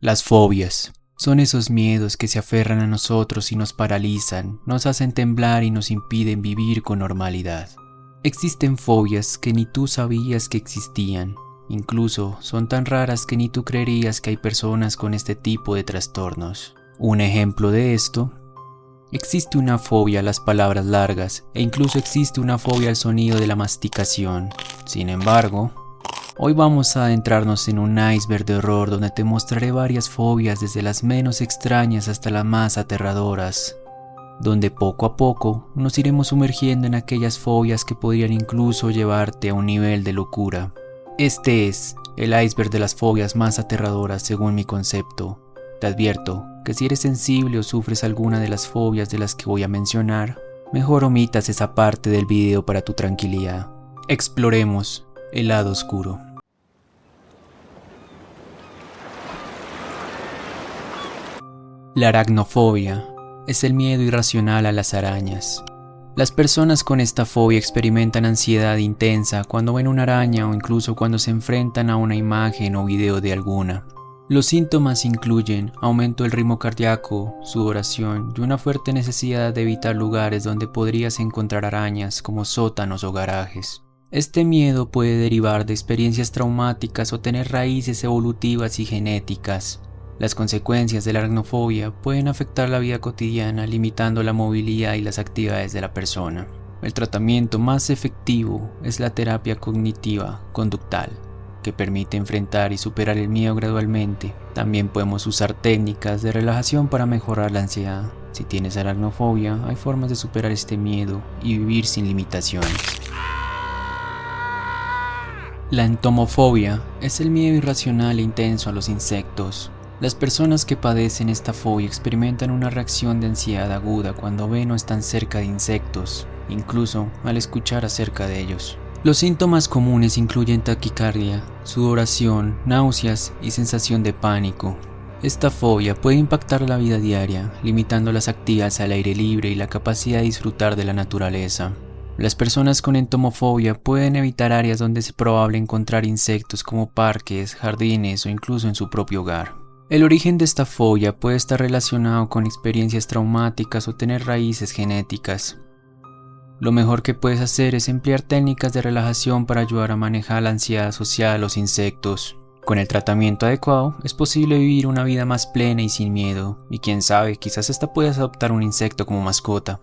Las fobias son esos miedos que se aferran a nosotros y nos paralizan, nos hacen temblar y nos impiden vivir con normalidad. Existen fobias que ni tú sabías que existían, incluso son tan raras que ni tú creerías que hay personas con este tipo de trastornos. Un ejemplo de esto: existe una fobia a las palabras largas e incluso existe una fobia al sonido de la masticación. Sin embargo, hoy vamos a adentrarnos en un iceberg de horror donde te mostraré varias fobias desde las menos extrañas hasta las más aterradoras, donde poco a poco nos iremos sumergiendo en aquellas fobias que podrían incluso llevarte a un nivel de locura. Este es el iceberg de las fobias más aterradoras según mi concepto. Te advierto que si eres sensible o sufres alguna de las fobias de las que voy a mencionar, mejor omitas esa parte del video para tu tranquilidad. Exploremos el lado oscuro. La aracnofobia es el miedo irracional a las arañas. Las personas con esta fobia experimentan ansiedad intensa cuando ven una araña o incluso cuando se enfrentan a una imagen o video de alguna. Los síntomas incluyen aumento del ritmo cardíaco, sudoración y una fuerte necesidad de evitar lugares donde podrías encontrar arañas como sótanos o garajes. Este miedo puede derivar de experiencias traumáticas o tener raíces evolutivas y genéticas. Las consecuencias de la aracnofobia pueden afectar la vida cotidiana, limitando la movilidad y las actividades de la persona. El tratamiento más efectivo es la terapia cognitiva conductual, que permite enfrentar y superar el miedo gradualmente. También podemos usar técnicas de relajación para mejorar la ansiedad. Si tienes aracnofobia, hay formas de superar este miedo y vivir sin limitaciones. La entomofobia es el miedo irracional e intenso a los insectos. Las personas que padecen esta fobia experimentan una reacción de ansiedad aguda cuando ven o están cerca de insectos, incluso al escuchar acerca de ellos. Los síntomas comunes incluyen taquicardia, sudoración, náuseas y sensación de pánico. Esta fobia puede impactar la vida diaria, limitando las actividades al aire libre y la capacidad de disfrutar de la naturaleza. Las personas con entomofobia pueden evitar áreas donde es probable encontrar insectos como parques, jardines o incluso en su propio hogar. El origen de esta fobia puede estar relacionado con experiencias traumáticas o tener raíces genéticas. Lo mejor que puedes hacer es emplear técnicas de relajación para ayudar a manejar la ansiedad asociada a los insectos. Con el tratamiento adecuado, es posible vivir una vida más plena y sin miedo, y quién sabe, quizás hasta puedas adoptar un insecto como mascota.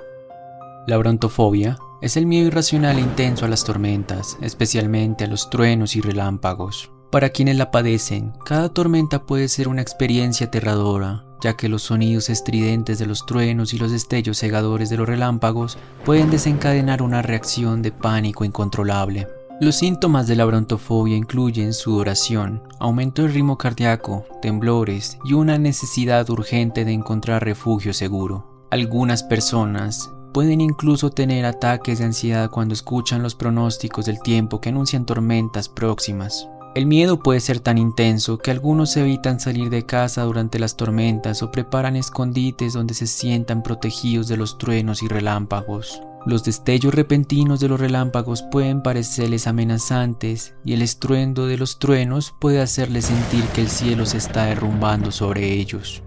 La brontofobia es el miedo irracional e intenso a las tormentas, especialmente a los truenos y relámpagos. Para quienes la padecen, cada tormenta puede ser una experiencia aterradora, ya que los sonidos estridentes de los truenos y los destellos cegadores de los relámpagos pueden desencadenar una reacción de pánico incontrolable. Los síntomas de la brontofobia incluyen sudoración, aumento del ritmo cardíaco, temblores y una necesidad urgente de encontrar refugio seguro. Algunas personas pueden incluso tener ataques de ansiedad cuando escuchan los pronósticos del tiempo que anuncian tormentas próximas. El miedo puede ser tan intenso que algunos evitan salir de casa durante las tormentas o preparan escondites donde se sientan protegidos de los truenos y relámpagos. Los destellos repentinos de los relámpagos pueden parecerles amenazantes y el estruendo de los truenos puede hacerles sentir que el cielo se está derrumbando sobre ellos.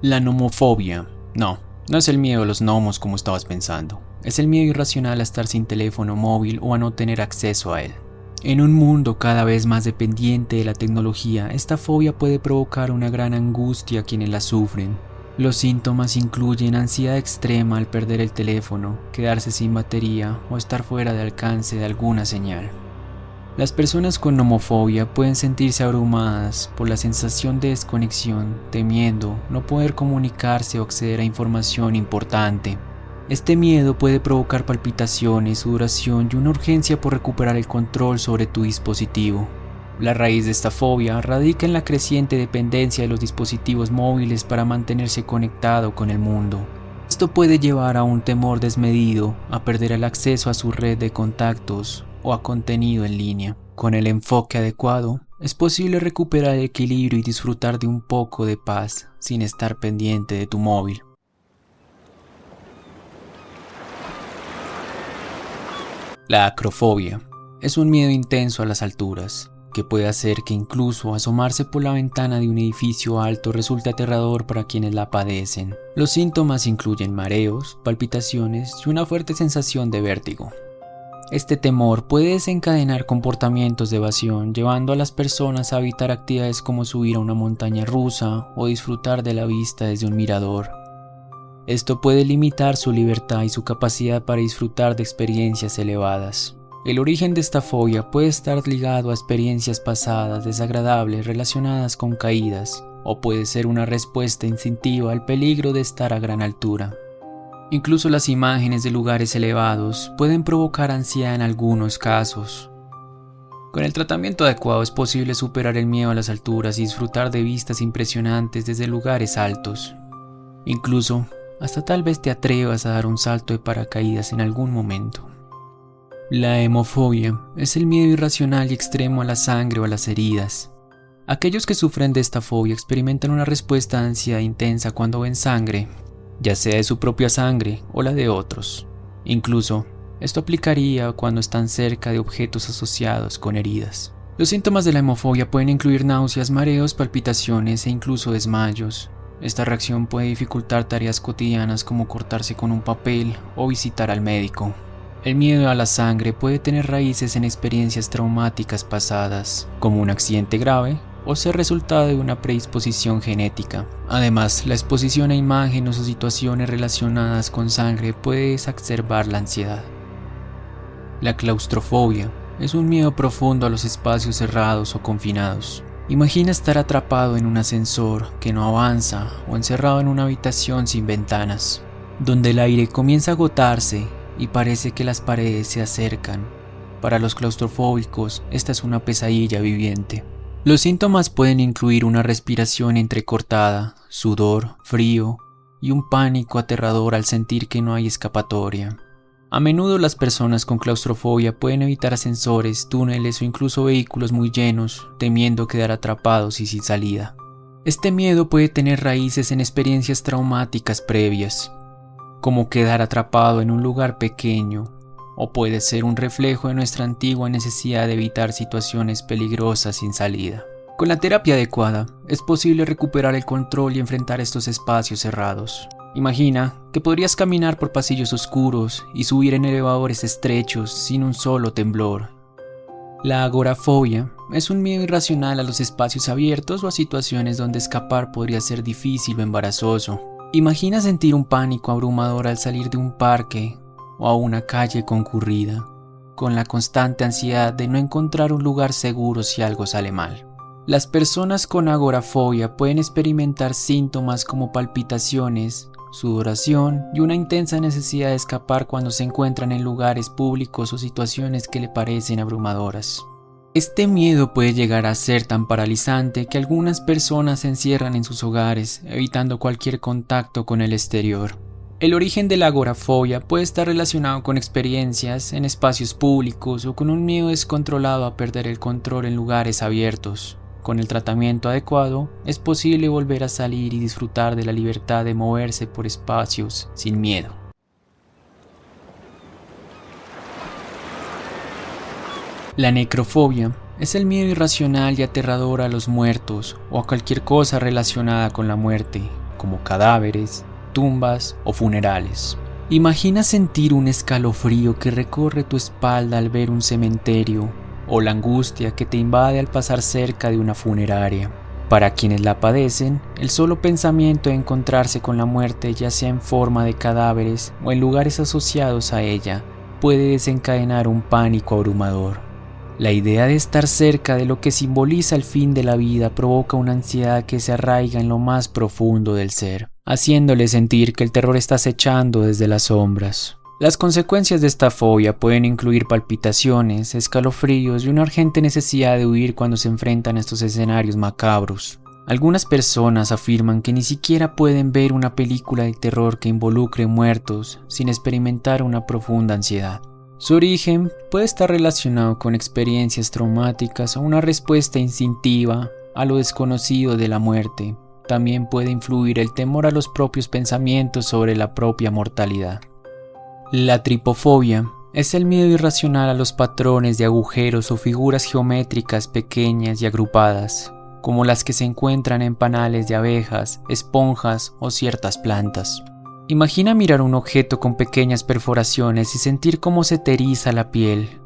La nomofobia. No es el miedo a los gnomos como estabas pensando. Es el miedo irracional a estar sin teléfono móvil o a no tener acceso a él. En un mundo cada vez más dependiente de la tecnología, esta fobia puede provocar una gran angustia a quienes la sufren. Los síntomas incluyen ansiedad extrema al perder el teléfono, quedarse sin batería o estar fuera de alcance de alguna señal. Las personas con nomofobia pueden sentirse abrumadas por la sensación de desconexión, temiendo no poder comunicarse o acceder a información importante. Este miedo puede provocar palpitaciones, sudoración y una urgencia por recuperar el control sobre tu dispositivo. La raíz de esta fobia radica en la creciente dependencia de los dispositivos móviles para mantenerse conectado con el mundo. Esto puede llevar a un temor desmedido, a perder el acceso a su red de contactos o a contenido en línea. Con el enfoque adecuado, es posible recuperar el equilibrio y disfrutar de un poco de paz sin estar pendiente de tu móvil. La acrofobia es un miedo intenso a las alturas. que puede hacer que incluso asomarse por la ventana de un edificio alto resulte aterrador para quienes la padecen. Los síntomas incluyen mareos, palpitaciones y una fuerte sensación de vértigo. Este temor puede desencadenar comportamientos de evasión, llevando a las personas a evitar actividades como subir a una montaña rusa o disfrutar de la vista desde un mirador. Esto puede limitar su libertad y su capacidad para disfrutar de experiencias elevadas. El origen de esta fobia puede estar ligado a experiencias pasadas desagradables relacionadas con caídas, o puede ser una respuesta instintiva al peligro de estar a gran altura. Incluso las imágenes de lugares elevados pueden provocar ansiedad en algunos casos. Con el tratamiento adecuado es posible superar el miedo a las alturas y disfrutar de vistas impresionantes desde lugares altos. Incluso, hasta tal vez te atrevas a dar un salto de paracaídas en algún momento. La hemofobia es el miedo irracional y extremo a la sangre o a las heridas. Aquellos que sufren de esta fobia experimentan una respuesta de ansiedad intensa cuando ven sangre, ya sea de su propia sangre o la de otros. Incluso, esto aplicaría cuando están cerca de objetos asociados con heridas. Los síntomas de la hemofobia pueden incluir náuseas, mareos, palpitaciones e incluso desmayos. Esta reacción puede dificultar tareas cotidianas como cortarse con un papel o visitar al médico. El miedo a la sangre puede tener raíces en experiencias traumáticas pasadas, como un accidente grave o ser resultado de una predisposición genética. Además, la exposición a imágenes o situaciones relacionadas con sangre puede exacerbar la ansiedad. La claustrofobia es un miedo profundo a los espacios cerrados o confinados. Imagina estar atrapado en un ascensor que no avanza o encerrado en una habitación sin ventanas, donde el aire comienza a agotarse y parece que las paredes se acercan. Para los claustrofóbicos, esta es una pesadilla viviente. Los síntomas pueden incluir una respiración entrecortada, sudor, frío y un pánico aterrador al sentir que no hay escapatoria. A menudo las personas con claustrofobia pueden evitar ascensores, túneles o incluso vehículos muy llenos, temiendo quedar atrapados y sin salida. Este miedo puede tener raíces en experiencias traumáticas previas, como quedar atrapado en un lugar pequeño, o puede ser un reflejo de nuestra antigua necesidad de evitar situaciones peligrosas sin salida. Con la terapia adecuada, es posible recuperar el control y enfrentar estos espacios cerrados. Imagina que podrías caminar por pasillos oscuros y subir en elevadores estrechos sin un solo temblor. La agorafobia es un miedo irracional a los espacios abiertos o a situaciones donde escapar podría ser difícil o embarazoso. Imagina sentir un pánico abrumador al salir de un parque o a una calle concurrida, con la constante ansiedad de no encontrar un lugar seguro si algo sale mal. Las personas con agorafobia pueden experimentar síntomas como palpitaciones, sudoración y una intensa necesidad de escapar cuando se encuentran en lugares públicos o situaciones que le parecen abrumadoras. Este miedo puede llegar a ser tan paralizante que algunas personas se encierran en sus hogares, evitando cualquier contacto con el exterior. El origen de la agorafobia puede estar relacionado con experiencias en espacios públicos o con un miedo descontrolado a perder el control en lugares abiertos. Con el tratamiento adecuado, es posible volver a salir y disfrutar de la libertad de moverse por espacios sin miedo. La necrofobia es el miedo irracional y aterrador a los muertos o a cualquier cosa relacionada con la muerte, como cadáveres, tumbas o funerales. Imagina sentir un escalofrío que recorre tu espalda al ver un cementerio, o la angustia que te invade al pasar cerca de una funeraria. Para quienes la padecen, el solo pensamiento de encontrarse con la muerte, ya sea en forma de cadáveres o en lugares asociados a ella, puede desencadenar un pánico abrumador. La idea de estar cerca de lo que simboliza el fin de la vida provoca una ansiedad que se arraiga en lo más profundo del ser, haciéndole sentir que el terror está acechando desde las sombras. Las consecuencias de esta fobia pueden incluir palpitaciones, escalofríos y una urgente necesidad de huir cuando se enfrentan a estos escenarios macabros. Algunas personas afirman que ni siquiera pueden ver una película de terror que involucre muertos sin experimentar una profunda ansiedad. Su origen puede estar relacionado con experiencias traumáticas o una respuesta instintiva a lo desconocido de la muerte. También puede influir el temor a los propios pensamientos sobre la propia mortalidad. La tripofobia Es el miedo irracional a los patrones de agujeros o figuras geométricas pequeñas y agrupadas, como las que se encuentran en panales de abejas, esponjas o ciertas plantas. Imagina mirar un objeto con pequeñas perforaciones y sentir cómo se te eriza la piel,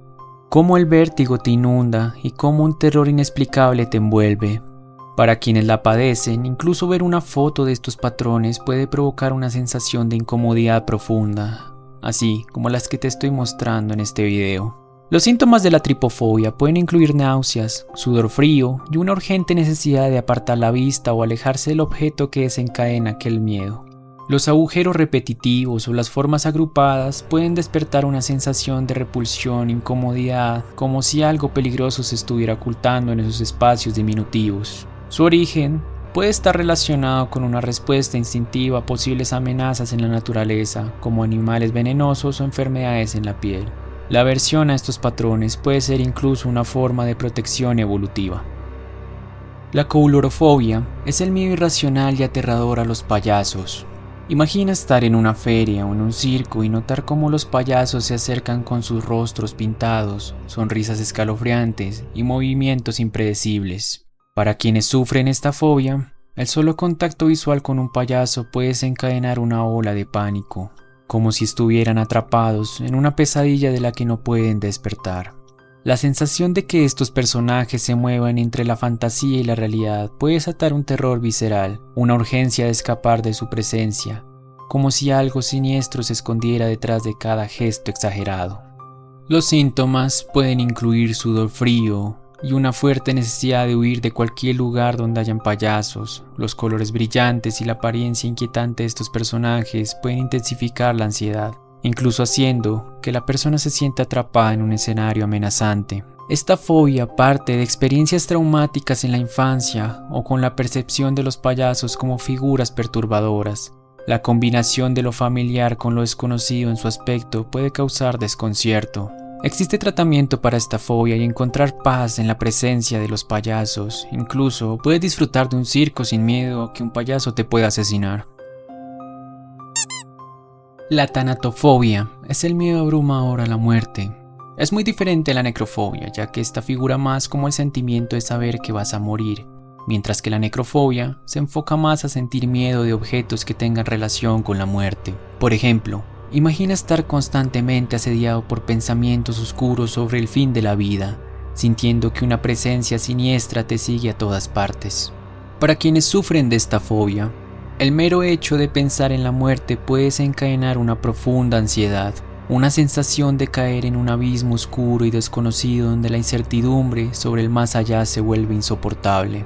cómo el vértigo te inunda y cómo un terror inexplicable te envuelve. Para quienes la padecen, incluso ver una foto de estos patrones puede provocar una sensación de incomodidad profunda, así como las que te estoy mostrando en este video. Los síntomas de la tripofobia pueden incluir náuseas, sudor frío y una urgente necesidad de apartar la vista o alejarse del objeto que desencadena aquel miedo. Los agujeros repetitivos o las formas agrupadas pueden despertar una sensación de repulsión, incomodidad, como si algo peligroso se estuviera ocultando en esos espacios diminutivos. Su origen puede estar relacionado con una respuesta instintiva a posibles amenazas en la naturaleza, como animales venenosos o enfermedades en la piel. La aversión a estos patrones puede ser incluso una forma de protección evolutiva. La coulorofobia es el miedo irracional y aterrador a los payasos. Imagina estar en una feria o en un circo y notar cómo los payasos se acercan con sus rostros pintados, sonrisas escalofriantes y movimientos impredecibles. Para quienes sufren esta fobia, el solo contacto visual con un payaso puede desencadenar una ola de pánico, como si estuvieran atrapados en una pesadilla de la que no pueden despertar. La sensación de que estos personajes se muevan entre la fantasía y la realidad puede desatar un terror visceral, una urgencia de escapar de su presencia, como si algo siniestro se escondiera detrás de cada gesto exagerado. Los síntomas pueden incluir sudor frío y una fuerte necesidad de huir de cualquier lugar donde hayan payasos. Los colores brillantes y la apariencia inquietante de estos personajes pueden intensificar la ansiedad, incluso haciendo que la persona se sienta atrapada en un escenario amenazante. Esta fobia parte de experiencias traumáticas en la infancia o con la percepción de los payasos como figuras perturbadoras. La combinación de lo familiar con lo desconocido en su aspecto puede causar desconcierto. Existe tratamiento para esta fobia y encontrar paz en la presencia de los payasos. Incluso puedes disfrutar de un circo sin miedo a que un payaso te pueda asesinar. La tanatofobia es el miedo abrumador a la muerte. Es muy diferente a la necrofobia, ya que esta figura más como el sentimiento de saber que vas a morir, mientras que la necrofobia se enfoca más a sentir miedo de objetos que tengan relación con la muerte. Por ejemplo, imagina estar constantemente asediado por pensamientos oscuros sobre el fin de la vida, sintiendo que una presencia siniestra te sigue a todas partes. Para quienes sufren de esta fobia, el mero hecho de pensar en la muerte puede desencadenar una profunda ansiedad, una sensación de caer en un abismo oscuro y desconocido donde la incertidumbre sobre el más allá se vuelve insoportable.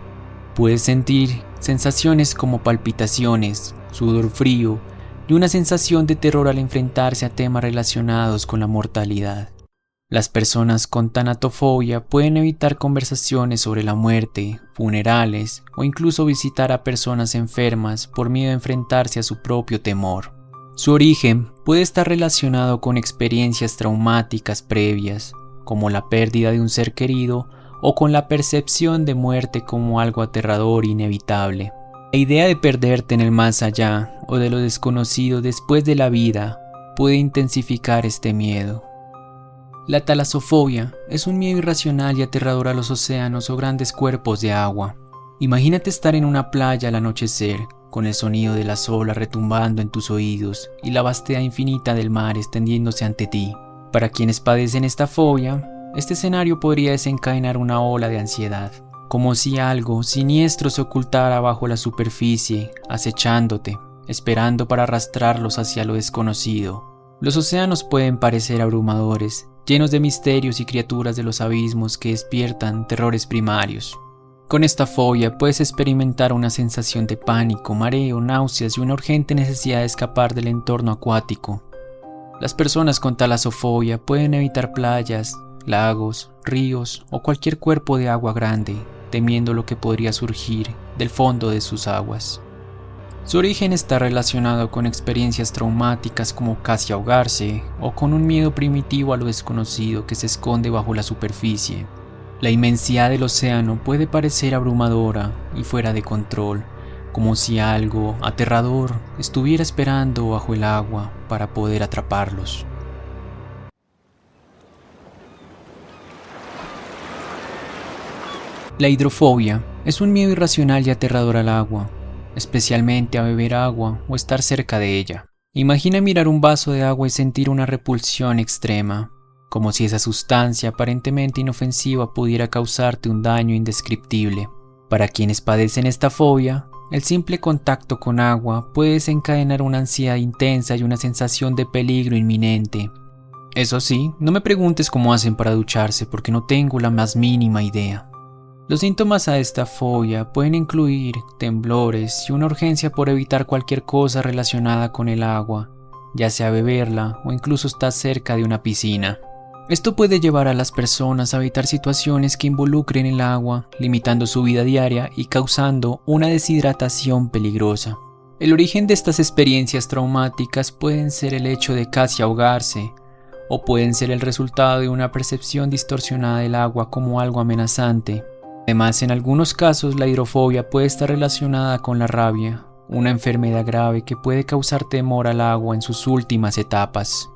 Puedes sentir sensaciones como palpitaciones, sudor frío y una sensación de terror al enfrentarse a temas relacionados con la mortalidad. Las personas con tanatofobia pueden evitar conversaciones sobre la muerte, funerales o incluso visitar a personas enfermas por miedo a enfrentarse a su propio temor. Su origen puede estar relacionado con experiencias traumáticas previas, como la pérdida de un ser querido o con la percepción de muerte como algo aterrador e inevitable. La idea de perderte en el más allá o de lo desconocido después de la vida puede intensificar este miedo. La talasofobia es un miedo irracional y aterrador a los océanos o grandes cuerpos de agua. Imagínate estar en una playa al anochecer, con el sonido de las olas retumbando en tus oídos y la vastedad infinita del mar extendiéndose ante ti. Para quienes padecen esta fobia, este escenario podría desencadenar una ola de ansiedad, como si algo siniestro se ocultara bajo la superficie, acechándote, esperando para arrastrarlos hacia lo desconocido. Los océanos pueden parecer abrumadores, llenos de misterios y criaturas de los abismos que despiertan terrores primarios. Con esta fobia puedes experimentar una sensación de pánico, mareo, náuseas y una urgente necesidad de escapar del entorno acuático. Las personas con talasofobia pueden evitar playas, lagos, ríos o cualquier cuerpo de agua grande, temiendo lo que podría surgir del fondo de sus aguas. Su origen está relacionado con experiencias traumáticas como casi ahogarse o con un miedo primitivo a lo desconocido que se esconde bajo la superficie. La inmensidad del océano puede parecer abrumadora y fuera de control, como si algo aterrador estuviera esperando bajo el agua para poder atraparlos. La hidrofobia es un miedo irracional y aterrador al agua, especialmente a beber agua o estar cerca de ella. Imagina mirar un vaso de agua y sentir una repulsión extrema, como si esa sustancia aparentemente inofensiva pudiera causarte un daño indescriptible. Para quienes padecen esta fobia, el simple contacto con agua puede desencadenar una ansiedad intensa y una sensación de peligro inminente. Eso sí, no me preguntes cómo hacen para ducharse porque no tengo la más mínima idea. Los síntomas a esta fobia pueden incluir temblores y una urgencia por evitar cualquier cosa relacionada con el agua, ya sea beberla o incluso estar cerca de una piscina. Esto puede llevar a las personas a evitar situaciones que involucren el agua, limitando su vida diaria y causando una deshidratación peligrosa. El origen de estas experiencias traumáticas pueden ser el hecho de casi ahogarse, o pueden ser el resultado de una percepción distorsionada del agua como algo amenazante. Además, en algunos casos la hidrofobia puede estar relacionada con la rabia, una enfermedad grave que puede causar temor al agua en sus últimas etapas.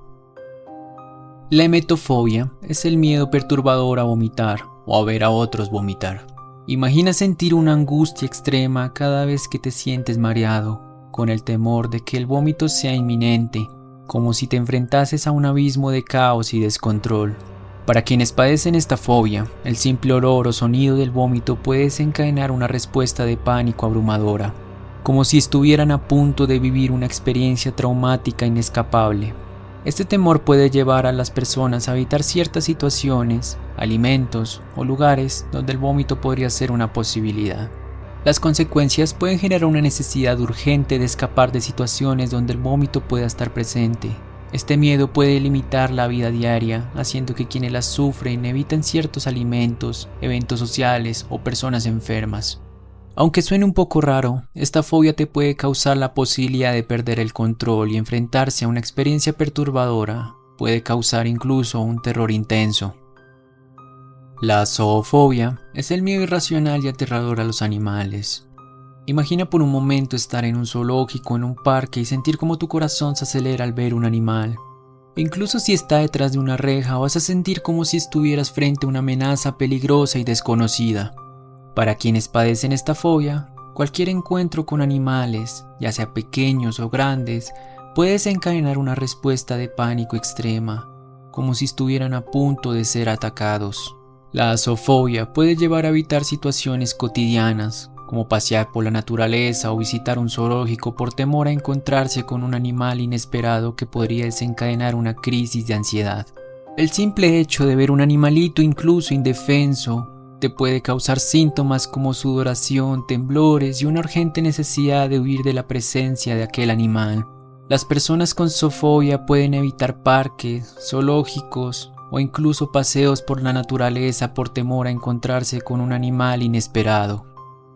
La emetofobia es el miedo perturbador a vomitar o a ver a otros vomitar. Imagina sentir una angustia extrema cada vez que te sientes mareado, con el temor de que el vómito sea inminente, como si te enfrentases a un abismo de caos y descontrol. Para quienes padecen esta fobia, el simple olor o sonido del vómito puede desencadenar una respuesta de pánico abrumadora, como si estuvieran a punto de vivir una experiencia traumática inescapable. Este temor puede llevar a las personas a evitar ciertas situaciones, alimentos o lugares donde el vómito podría ser una posibilidad. Las consecuencias pueden generar una necesidad urgente de escapar de situaciones donde el vómito pueda estar presente. Este miedo puede limitar la vida diaria, haciendo que quienes la sufren eviten ciertos alimentos, eventos sociales o personas enfermas. Aunque suene un poco raro, esta fobia te puede causar la posibilidad de perder el control y enfrentarse a una experiencia perturbadora. Puede causar incluso un terror intenso. La zoofobia es el miedo irracional y aterrador a los animales. Imagina por un momento estar en un zoológico, en un parque y sentir cómo tu corazón se acelera al ver un animal. Incluso si está detrás de una reja, vas a sentir como si estuvieras frente a una amenaza peligrosa y desconocida. Para quienes padecen esta fobia, cualquier encuentro con animales, ya sea pequeños o grandes, puede desencadenar una respuesta de pánico extrema, como si estuvieran a punto de ser atacados. La zoofobia puede llevar a evitar situaciones cotidianas, como pasear por la naturaleza o visitar un zoológico por temor a encontrarse con un animal inesperado que podría desencadenar una crisis de ansiedad. El simple hecho de ver un animalito incluso indefenso te puede causar síntomas como sudoración, temblores y una urgente necesidad de huir de la presencia de aquel animal. Las personas con zoofobia pueden evitar parques, zoológicos o incluso paseos por la naturaleza por temor a encontrarse con un animal inesperado.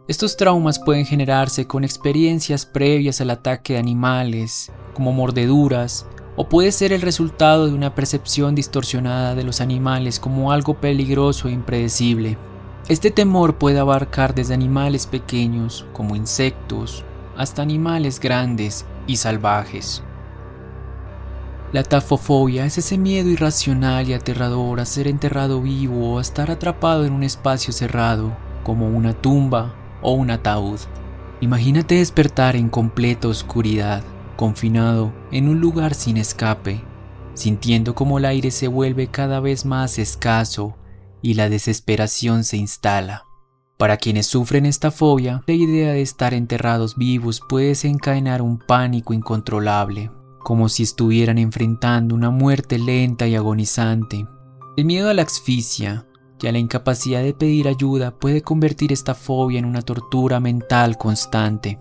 Estos traumas pueden generarse con experiencias previas al ataque de animales, como mordeduras, o puede ser el resultado de una percepción distorsionada de los animales como algo peligroso e impredecible. Este temor puede abarcar desde animales pequeños, como insectos, hasta animales grandes y salvajes. La tafofobia es ese miedo irracional y aterrador a ser enterrado vivo o a estar atrapado en un espacio cerrado, como una tumba o un ataúd. Imagínate despertar en completa oscuridad, confinado en un lugar sin escape, sintiendo cómo el aire se vuelve cada vez más escaso y la desesperación se instala. Para quienes sufren esta fobia, la idea de estar enterrados vivos puede desencadenar un pánico incontrolable, como si estuvieran enfrentando una muerte lenta y agonizante. El miedo a la asfixia y a la incapacidad de pedir ayuda puede convertir esta fobia en una tortura mental constante.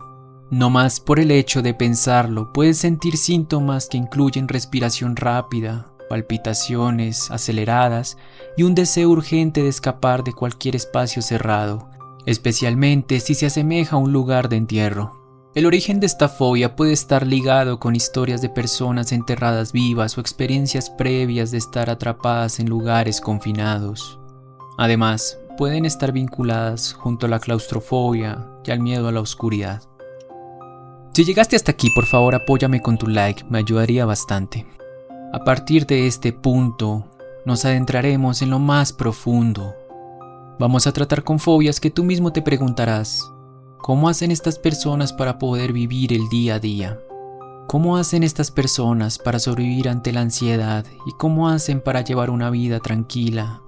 No más por el hecho de pensarlo, puedes sentir síntomas que incluyen respiración rápida, palpitaciones aceleradas y un deseo urgente de escapar de cualquier espacio cerrado, especialmente si se asemeja a un lugar de entierro. El origen de esta fobia puede estar ligado con historias de personas enterradas vivas o experiencias previas de estar atrapadas en lugares confinados. Además, pueden estar vinculadas junto a la claustrofobia y al miedo a la oscuridad. Si llegaste hasta aquí, por favor apóyame con tu like, me ayudaría bastante. A partir de este punto, nos adentraremos en lo más profundo Vamos a tratar con fobias que tú mismo te preguntarás: ¿cómo hacen estas personas para poder vivir el día a día? ¿Cómo hacen estas personas para sobrevivir ante la ansiedad? ¿Y cómo hacen para llevar una vida tranquila,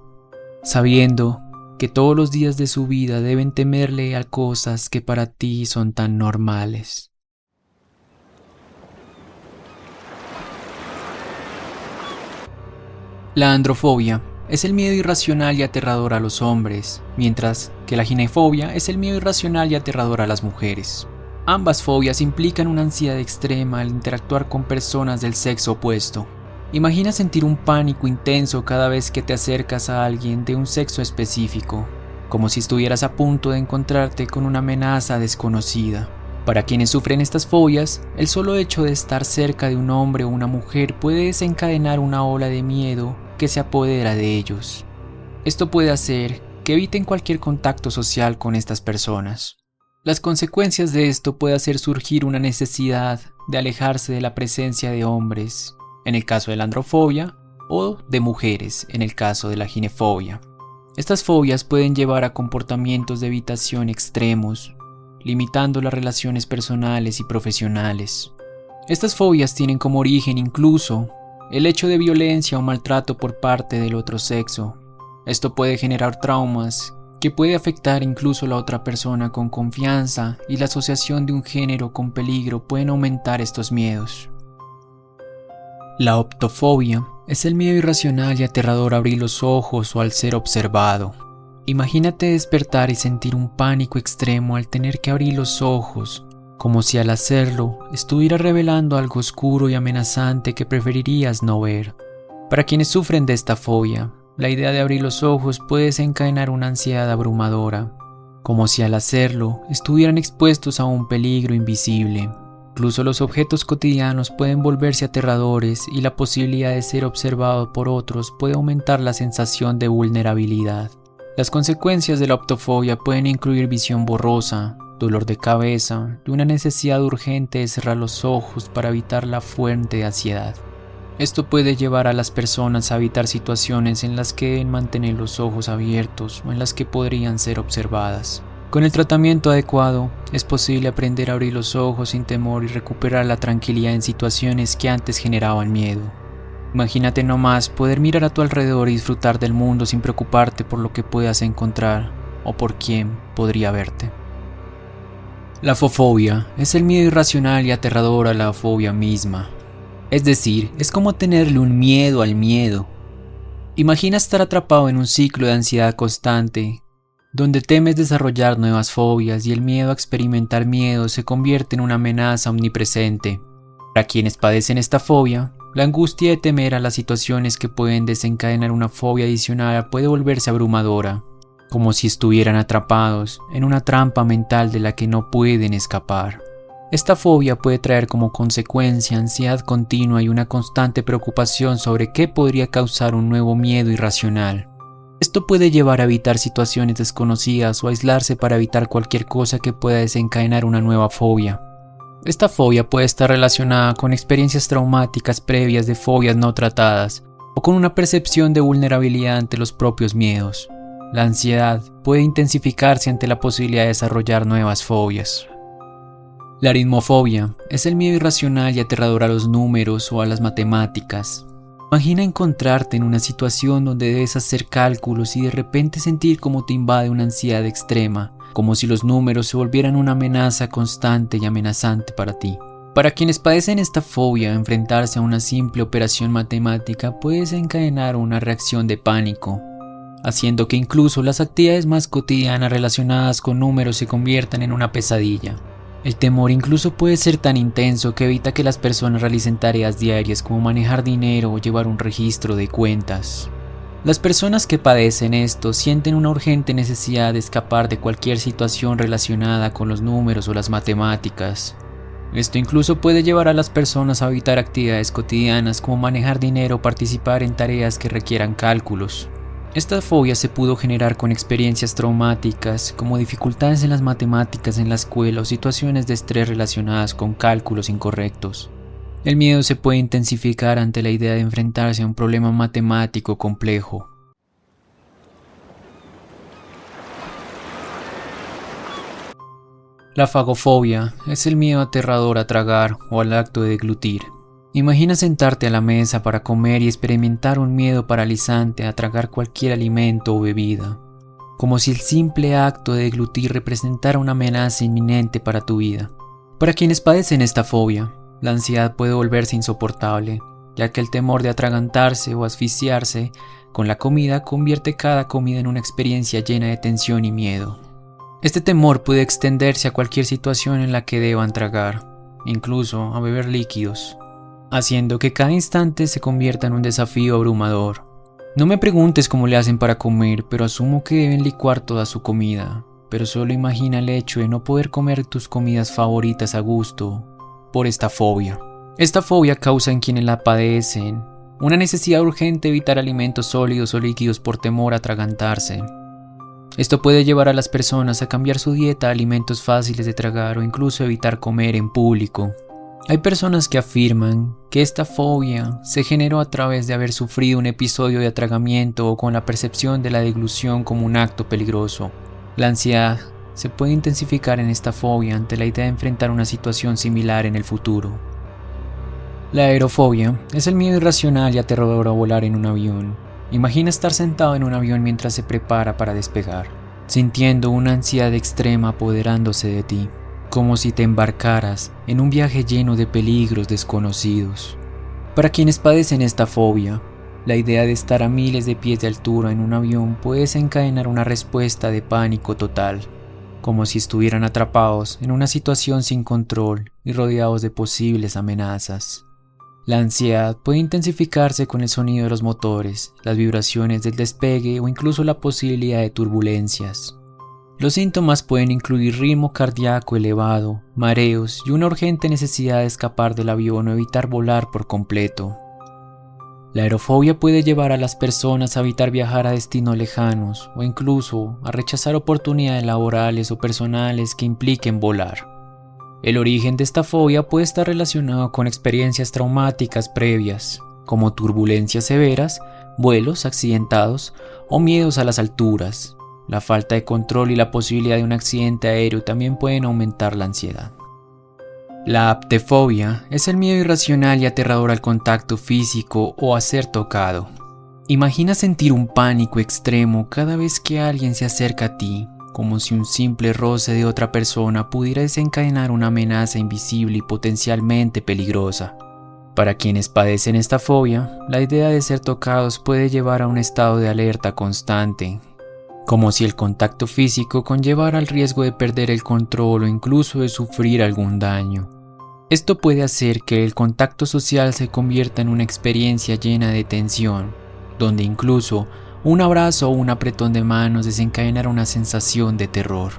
sabiendo que todos los días de su vida deben temerle a cosas que para ti son tan normales? La androfobia es el miedo irracional y aterrador a los hombres, mientras que la ginefobia es el miedo irracional y aterrador a las mujeres. Ambas fobias implican una ansiedad extrema al interactuar con personas del sexo opuesto. Imagina sentir un pánico intenso cada vez que te acercas a alguien de un sexo específico, como si estuvieras a punto de encontrarte con una amenaza desconocida. Para quienes sufren estas fobias, el solo hecho de estar cerca de un hombre o una mujer puede desencadenar una ola de miedo que se apodera de ellos. Esto puede hacer que eviten cualquier contacto social con estas personas. Las consecuencias de esto puede hacer surgir una necesidad de alejarse de la presencia de hombres, en el caso de la androfobia, o de mujeres, en el caso de la ginefobia. Estas fobias pueden llevar a comportamientos de evitación extremos, limitando las relaciones personales y profesionales. Estas fobias tienen como origen incluso el hecho de violencia o maltrato por parte del otro sexo. Esto puede generar traumas que puede afectar incluso a la otra persona con confianza, y la asociación de un género con peligro pueden aumentar estos miedos. La optofobia es el miedo irracional y aterrador a abrir los ojos o al ser observado. Imagínate despertar y sentir un pánico extremo al tener que abrir los ojos, como si al hacerlo estuviera revelando algo oscuro y amenazante que preferirías no ver. Para quienes sufren de esta fobia, la idea de abrir los ojos puede desencadenar una ansiedad abrumadora, como si al hacerlo estuvieran expuestos a un peligro invisible. Incluso los objetos cotidianos pueden volverse aterradores, y la posibilidad de ser observado por otros puede aumentar la sensación de vulnerabilidad. Las consecuencias de la optofobia pueden incluir visión borrosa, dolor de cabeza y una necesidad urgente de cerrar los ojos para evitar la fuente de ansiedad. Esto puede llevar a las personas a evitar situaciones en las que deben mantener los ojos abiertos o en las que podrían ser observadas. Con el tratamiento adecuado, es posible aprender a abrir los ojos sin temor y recuperar la tranquilidad en situaciones que antes generaban miedo. Imagínate nomás poder mirar a tu alrededor y disfrutar del mundo sin preocuparte por lo que puedas encontrar o por quién podría verte. La fofobia es el miedo irracional y aterrador a la fobia misma. Es decir, es como tenerle un miedo al miedo. Imagina estar atrapado en un ciclo de ansiedad constante, donde temes desarrollar nuevas fobias y el miedo a experimentar miedo se convierte en una amenaza omnipresente. Para quienes padecen esta fobia, la angustia de temer a las situaciones que pueden desencadenar una fobia adicional puede volverse abrumadora, como si estuvieran atrapados en una trampa mental de la que no pueden escapar. Esta fobia puede traer como consecuencia ansiedad continua y una constante preocupación sobre qué podría causar un nuevo miedo irracional. Esto puede llevar a evitar situaciones desconocidas o aislarse para evitar cualquier cosa que pueda desencadenar una nueva fobia. Esta fobia puede estar relacionada con experiencias traumáticas previas de fobias no tratadas o con una percepción de vulnerabilidad ante los propios miedos. La ansiedad puede intensificarse ante la posibilidad de desarrollar nuevas fobias. La aritmofobia es el miedo irracional y aterrador a los números o a las matemáticas. Imagina encontrarte en una situación donde debes hacer cálculos y de repente sentir cómo te invade una ansiedad extrema, como si los números se volvieran una amenaza constante y amenazante para ti. Para quienes padecen esta fobia, enfrentarse a una simple operación matemática puede desencadenar una reacción de pánico, haciendo que incluso las actividades más cotidianas relacionadas con números se conviertan en una pesadilla. El temor incluso puede ser tan intenso que evita que las personas realicen tareas diarias como manejar dinero o llevar un registro de cuentas. Las personas que padecen esto sienten una urgente necesidad de escapar de cualquier situación relacionada con los números o las matemáticas. Esto incluso puede llevar a las personas a evitar actividades cotidianas como manejar dinero o participar en tareas que requieran cálculos. Esta fobia se pudo generar con experiencias traumáticas, como dificultades en las matemáticas en la escuela o situaciones de estrés relacionadas con cálculos incorrectos. El miedo se puede intensificar ante la idea de enfrentarse a un problema matemático complejo. La fagofobia es el miedo aterrador a tragar o al acto de deglutir. Imagina sentarte a la mesa para comer y experimentar un miedo paralizante a tragar cualquier alimento o bebida, como si el simple acto de deglutir representara una amenaza inminente para tu vida. Para quienes padecen esta fobia, la ansiedad puede volverse insoportable, ya que el temor de atragantarse o asfixiarse con la comida convierte cada comida en una experiencia llena de tensión y miedo. Este temor puede extenderse a cualquier situación en la que deban tragar, incluso a beber líquidos, haciendo que cada instante se convierta en un desafío abrumador. No me preguntes cómo le hacen para comer, pero asumo que deben licuar toda su comida, pero solo imagina el hecho de no poder comer tus comidas favoritas a gusto por esta fobia. Esta fobia causa en quienes la padecen una necesidad urgente de evitar alimentos sólidos o líquidos por temor a atragantarse. Esto puede llevar a las personas a cambiar su dieta a alimentos fáciles de tragar o incluso evitar comer en público. Hay personas que afirman que esta fobia se generó a través de haber sufrido un episodio de atragamiento o con la percepción de la deglución como un acto peligroso. La ansiedad se puede intensificar en esta fobia ante la idea de enfrentar una situación similar en el futuro. La aerofobia es el miedo irracional y aterrador a volar en un avión. Imagina estar sentado en un avión mientras se prepara para despegar, sintiendo una ansiedad extrema apoderándose de ti, como si te embarcaras en un viaje lleno de peligros desconocidos. Para quienes padecen esta fobia, la idea de estar a miles de pies de altura en un avión puede desencadenar una respuesta de pánico total, como si estuvieran atrapados en una situación sin control y rodeados de posibles amenazas. La ansiedad puede intensificarse con el sonido de los motores, las vibraciones del despegue o incluso la posibilidad de turbulencias. Los síntomas pueden incluir ritmo cardíaco elevado, mareos y una urgente necesidad de escapar del avión o evitar volar por completo. La aerofobia puede llevar a las personas a evitar viajar a destinos lejanos o incluso a rechazar oportunidades laborales o personales que impliquen volar. El origen de esta fobia puede estar relacionado con experiencias traumáticas previas, como turbulencias severas, vuelos accidentados o miedos a las alturas. La falta de control y la posibilidad de un accidente aéreo también pueden aumentar la ansiedad. La aptefobia es el miedo irracional y aterrador al contacto físico o a ser tocado. Imagina sentir un pánico extremo cada vez que alguien se acerca a ti, como si un simple roce de otra persona pudiera desencadenar una amenaza invisible y potencialmente peligrosa. Para quienes padecen esta fobia, la idea de ser tocados puede llevar a un estado de alerta constante, como si el contacto físico conllevara el riesgo de perder el control o incluso de sufrir algún daño. Esto puede hacer que el contacto social se convierta en una experiencia llena de tensión, donde incluso un abrazo o un apretón de manos desencadenará una sensación de terror.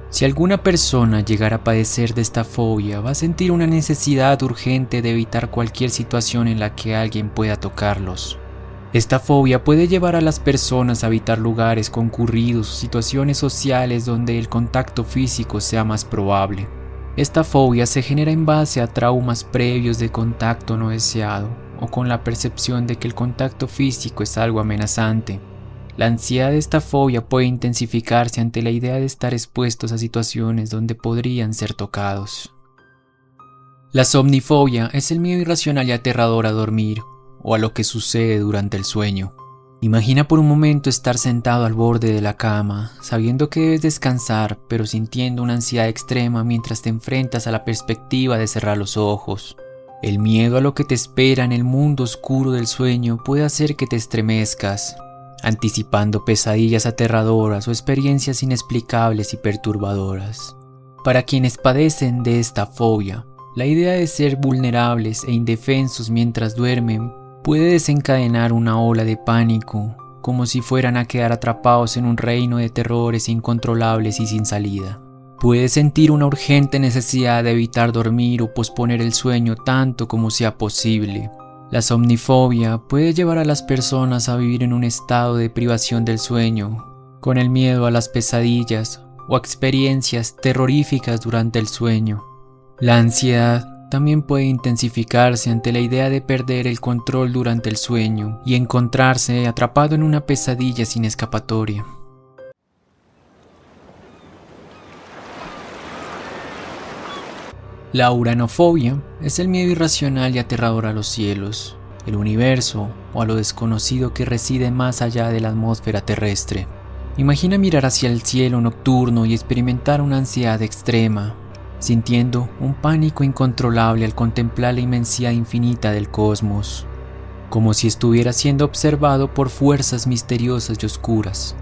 Si alguna persona llegara a padecer de esta fobia, va a sentir una necesidad urgente de evitar cualquier situación en la que alguien pueda tocarlos. Esta fobia puede llevar a las personas a evitar lugares concurridos o situaciones sociales donde el contacto físico sea más probable. Esta fobia se genera en base a traumas previos de contacto no deseado o con la percepción de que el contacto físico es algo amenazante. La ansiedad de esta fobia puede intensificarse ante la idea de estar expuestos a situaciones donde podrían ser tocados. La somnifobia es el miedo irracional y aterrador a dormir o a lo que sucede durante el sueño. Imagina por un momento estar sentado al borde de la cama, sabiendo que debes descansar, pero sintiendo una ansiedad extrema mientras te enfrentas a la perspectiva de cerrar los ojos. El miedo a lo que te espera en el mundo oscuro del sueño puede hacer que te estremezcas, anticipando pesadillas aterradoras o experiencias inexplicables y perturbadoras. Para quienes padecen de esta fobia, la idea de ser vulnerables e indefensos mientras duermen puede desencadenar una ola de pánico, como si fueran a quedar atrapados en un reino de terrores incontrolables y sin salida. Puedes sentir una urgente necesidad de evitar dormir o posponer el sueño tanto como sea posible. La somnifobia puede llevar a las personas a vivir en un estado de privación del sueño, con el miedo a las pesadillas o a experiencias terroríficas durante el sueño. La ansiedad también puede intensificarse ante la idea de perder el control durante el sueño y encontrarse atrapado en una pesadilla sin escapatoria. La uranofobia es el miedo irracional y aterrador a los cielos, el universo o a lo desconocido que reside más allá de la atmósfera terrestre. Imagina mirar hacia el cielo nocturno y experimentar una ansiedad extrema, sintiendo un pánico incontrolable al contemplar la inmensidad infinita del cosmos, como si estuviera siendo observado por fuerzas misteriosas y oscuras.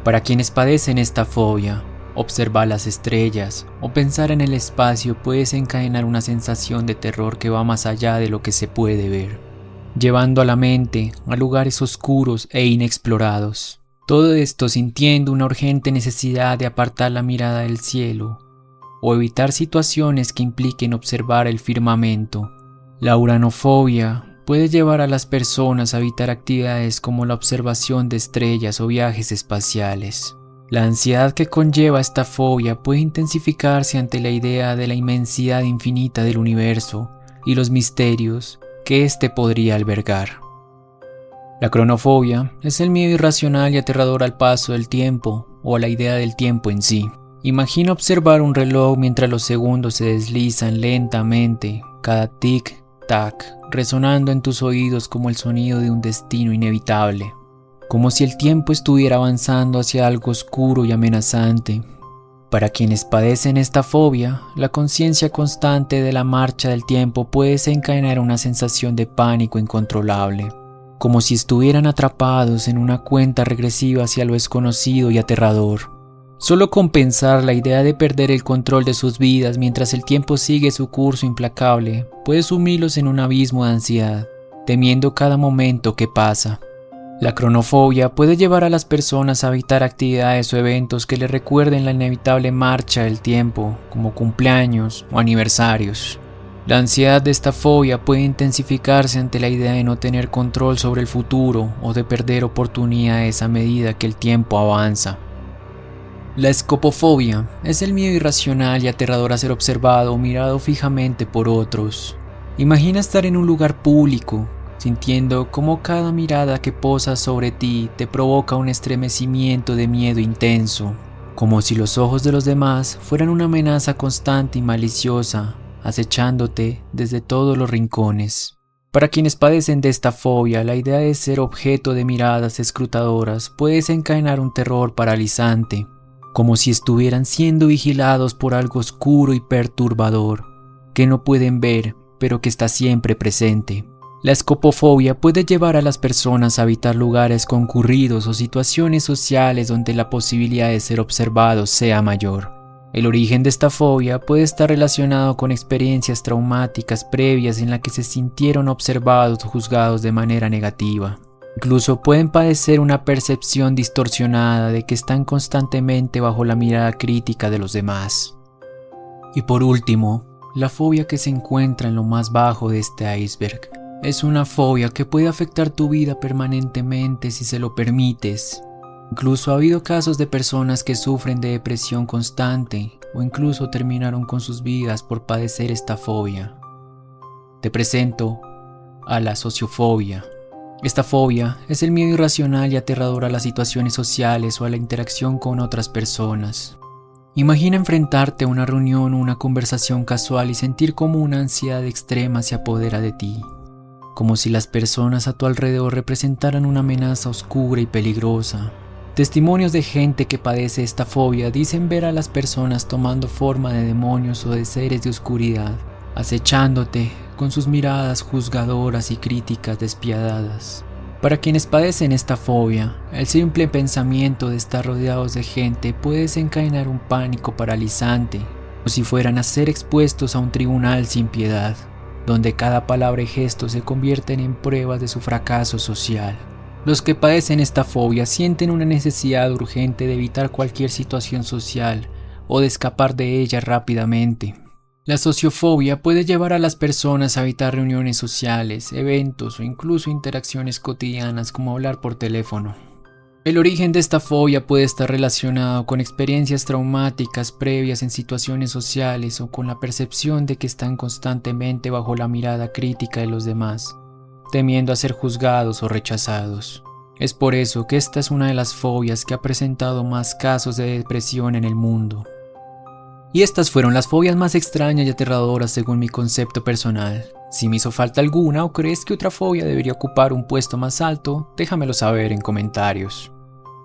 Para quienes padecen esta fobia, observar las estrellas o pensar en el espacio puede desencadenar una sensación de terror que va más allá de lo que se puede ver, llevando a la mente a lugares oscuros e inexplorados. Todo esto sintiendo una urgente necesidad de apartar la mirada del cielo o evitar situaciones que impliquen observar el firmamento. La uranofobia puede llevar a las personas a evitar actividades como la observación de estrellas o viajes espaciales. La ansiedad que conlleva esta fobia puede intensificarse ante la idea de la inmensidad infinita del universo y los misterios que éste podría albergar. La cronofobia es el miedo irracional y aterrador al paso del tiempo o a la idea del tiempo en sí. Imagina observar un reloj mientras los segundos se deslizan lentamente, cada tic-tac resonando en tus oídos como el sonido de un destino inevitable, como si el tiempo estuviera avanzando hacia algo oscuro y amenazante. Para quienes padecen esta fobia, la conciencia constante de la marcha del tiempo puede desencadenar una sensación de pánico incontrolable, como si estuvieran atrapados en una cuenta regresiva hacia lo desconocido y aterrador. Solo con pensar la idea de perder el control de sus vidas mientras el tiempo sigue su curso implacable puede sumirlos en un abismo de ansiedad, temiendo cada momento que pasa. La cronofobia puede llevar a las personas a evitar actividades o eventos que les recuerden la inevitable marcha del tiempo, como cumpleaños o aniversarios. La ansiedad de esta fobia puede intensificarse ante la idea de no tener control sobre el futuro o de perder oportunidades a medida que el tiempo avanza. La escopofobia es el miedo irracional y aterrador a ser observado o mirado fijamente por otros. Imagina estar en un lugar público, sintiendo cómo cada mirada que posa sobre ti te provoca un estremecimiento de miedo intenso, como si los ojos de los demás fueran una amenaza constante y maliciosa, acechándote desde todos los rincones. Para quienes padecen de esta fobia, la idea de ser objeto de miradas escrutadoras puede desencadenar un terror paralizante, como si estuvieran siendo vigilados por algo oscuro y perturbador, que no pueden ver, pero que está siempre presente. La escopofobia puede llevar a las personas a evitar lugares concurridos o situaciones sociales donde la posibilidad de ser observados sea mayor. El origen de esta fobia puede estar relacionado con experiencias traumáticas previas en las que se sintieron observados o juzgados de manera negativa. Incluso pueden padecer una percepción distorsionada de que están constantemente bajo la mirada crítica de los demás. Y por último, la fobia que se encuentra en lo más bajo de este iceberg. Es una fobia que puede afectar tu vida permanentemente si se lo permites. Incluso ha habido casos de personas que sufren de depresión constante o incluso terminaron con sus vidas por padecer esta fobia. Te presento a la sociofobia. Esta fobia es el miedo irracional y aterrador a las situaciones sociales o a la interacción con otras personas. Imagina enfrentarte a una reunión o una conversación casual y sentir como una ansiedad extrema se apodera de ti, como si las personas a tu alrededor representaran una amenaza oscura y peligrosa. Testimonios de gente que padece esta fobia dicen ver a las personas tomando forma de demonios o de seres de oscuridad, acechándote con sus miradas juzgadoras y críticas despiadadas. Para quienes padecen esta fobia, el simple pensamiento de estar rodeados de gente puede desencadenar un pánico paralizante, como si fueran a ser expuestos a un tribunal sin piedad, donde cada palabra y gesto se convierten en pruebas de su fracaso social. Los que padecen esta fobia sienten una necesidad urgente de evitar cualquier situación social o de escapar de ella rápidamente. La sociofobia puede llevar a las personas a evitar reuniones sociales, eventos o incluso interacciones cotidianas como hablar por teléfono. El origen de esta fobia puede estar relacionado con experiencias traumáticas previas en situaciones sociales o con la percepción de que están constantemente bajo la mirada crítica de los demás, temiendo a ser juzgados o rechazados. Es por eso que esta es una de las fobias que ha presentado más casos de depresión en el mundo. Y estas fueron las fobias más extrañas y aterradoras según mi concepto personal. Si me hizo falta alguna o crees que otra fobia debería ocupar un puesto más alto, déjamelo saber en comentarios.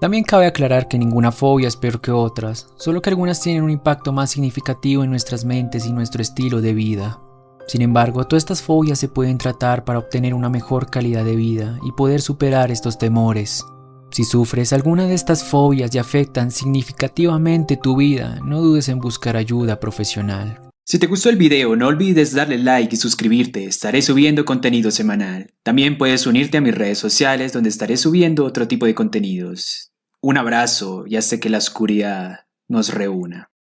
También cabe aclarar que ninguna fobia es peor que otras, solo que algunas tienen un impacto más significativo en nuestras mentes y nuestro estilo de vida. Sin embargo, todas estas fobias se pueden tratar para obtener una mejor calidad de vida y poder superar estos temores. Si sufres alguna de estas fobias y afectan significativamente tu vida, no dudes en buscar ayuda profesional. Si te gustó el video, no olvides darle like y suscribirte, estaré subiendo contenido semanal. También puedes unirte a mis redes sociales donde estaré subiendo otro tipo de contenidos. Un abrazo y hasta que la oscuridad nos reúna.